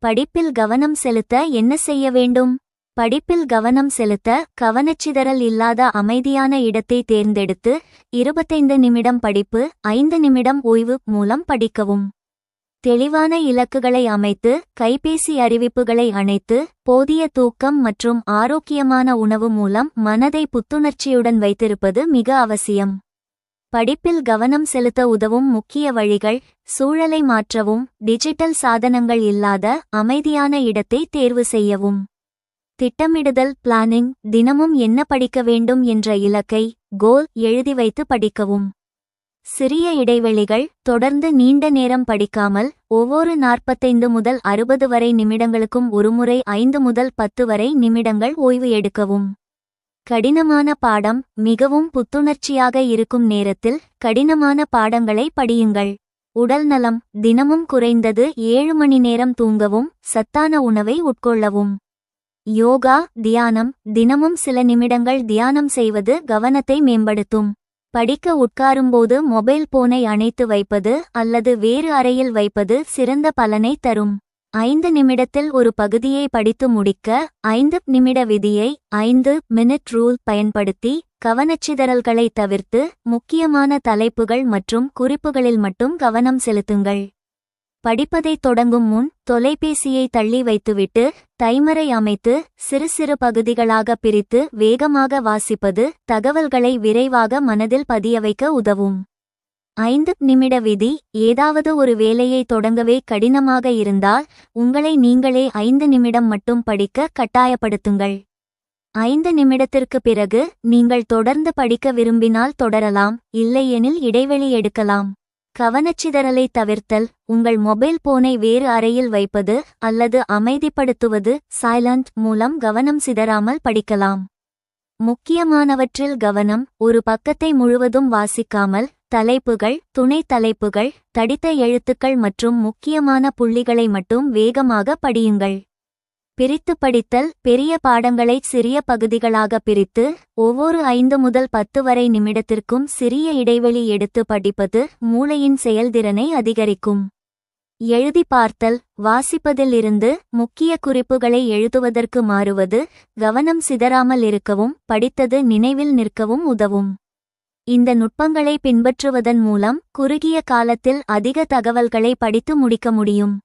படிப்பில் கவனம் செலுத்த என்ன செய்ய வேண்டும்? படிப்பில் கவனம் செலுத்த கவனச்சிதறல் இல்லாத அமைதியான இடத்தை தேர்ந்தெடுத்து 25 நிமிடம் படிப்பு, 5 நிமிடம் ஓய்வு மூலம் படிக்கவும். தெளிவான இலக்குகளை அமைத்து கைபேசி அறிவிப்புகளை அணைத்து போதிய தூக்கம் மற்றும் ஆரோக்கியமான உணவு மூலம் மனதை புத்துணர்ச்சியுடன் வைத்திருப்பது மிக அவசியம். படிப்பில் கவனம் செலுத்த உதவும் முக்கிய வழிகள்: சூழலை மாற்றவும், டிஜிட்டல் சாதனங்கள் இல்லாத அமைதியான இடத்தை தேர்வு செய்யவும். திட்டமிடுதல் பிளானிங், தினமும் என்ன படிக்க வேண்டும் என்ற இலக்கை கோல் எழுதி வைத்து படிக்கவும். சிறிய இடைவெளிகள், தொடர்ந்து நீண்ட நேரம் படிக்காமல் ஒவ்வொரு 45 முதல் 60 வரை நிமிடங்களுக்கும் ஒருமுறை 5 முதல் 10 வரை நிமிடங்கள் ஓய்வு எடுக்கவும். கடினமான பாடம், மிகவும் புத்துணர்ச்சியாக இருக்கும் நேரத்தில் கடினமான பாடங்களை படியுங்கள். உடல்நலம், தினமும் குறைந்தது 7 மணி நேரம் தூங்கவும், சத்தான உணவை உட்கொள்ளவும். யோகா, தியானம், தினமும் சில நிமிடங்கள் தியானம் செய்வது கவனத்தை மேம்படுத்தும். படிக்க உட்காரும்போது மொபைல் போனை அணைத்து வைப்பது அல்லது வேறு அறையில் வைப்பது சிறந்த பலனை தரும். 5 நிமிடத்தில் ஒரு பகுதியை படித்து முடிக்க 5 நிமிட விதியை 5 மினிட் ரூல் பயன்படுத்தி கவனச்சிதறல்களை தவிர்த்து முக்கியமான தலைப்புகள் மற்றும் குறிப்புகளில் மட்டும் கவனம் செலுத்துங்கள். படிப்பதை தொடங்கும் முன் தொலைபேசியை தள்ளி வைத்துவிட்டு டைமரை அமைத்து சிறு சிறு பகுதிகளாக பிரித்து வேகமாக வாசிப்பது தகவல்களை விரைவாக மனதில் பதிய வைக்க உதவும். 5 நிமிட விதி: ஏதாவது ஒரு வேலையை தொடங்கவே கடினமாக இருந்தால் உங்களை நீங்களே 5 நிமிடம் மட்டும் படிக்க கட்டாயப்படுத்துங்கள். 5 நிமிடத்திற்கு பிறகு நீங்கள் தொடர்ந்து படிக்க விரும்பினால் தொடரலாம், இல்லையெனில் இடைவெளி எடுக்கலாம். கவனச்சிதறலை தவிர்த்தல்: உங்கள் மொபைல் போனை வேறு அறையில் வைப்பது அல்லது அமைதிப்படுத்துவது சைலண்ட் மூலம் கவனம் சிதறாமல் படிக்கலாம். முக்கியமானவற்றில் கவனம்: ஒரு பக்கத்தை முழுவதும் வாசிக்காமல் தலைப்புகள், துணை தலைப்புகள், தடித்த எழுத்துக்கள் மற்றும் முக்கியமான புள்ளிகளை மட்டும் வேகமாக படியுங்கள். பிரித்து படித்தல்: பெரிய பாடங்களை சிறிய பகுதிகளாக பிரித்து ஒவ்வொரு 5 முதல் 10 வரை நிமிடத்திற்கும் சிறிய இடைவெளி எடுத்து படிப்பது மூளையின் செயல்திறனை அதிகரிக்கும். எழுதி பார்த்தல்: வாசிப்பதில் இருந்து முக்கிய குறிப்புகளை எழுதுவதற்கு மாறுவது கவனம் சிதறாமல் இருக்கவும் படித்தது நினைவில் நிற்கவும் உதவும். இந்த நுட்பங்களை பின்பற்றுவதன் மூலம் குறுகிய காலத்தில் அதிக தகவல்களை படித்து முடிக்க முடியும்.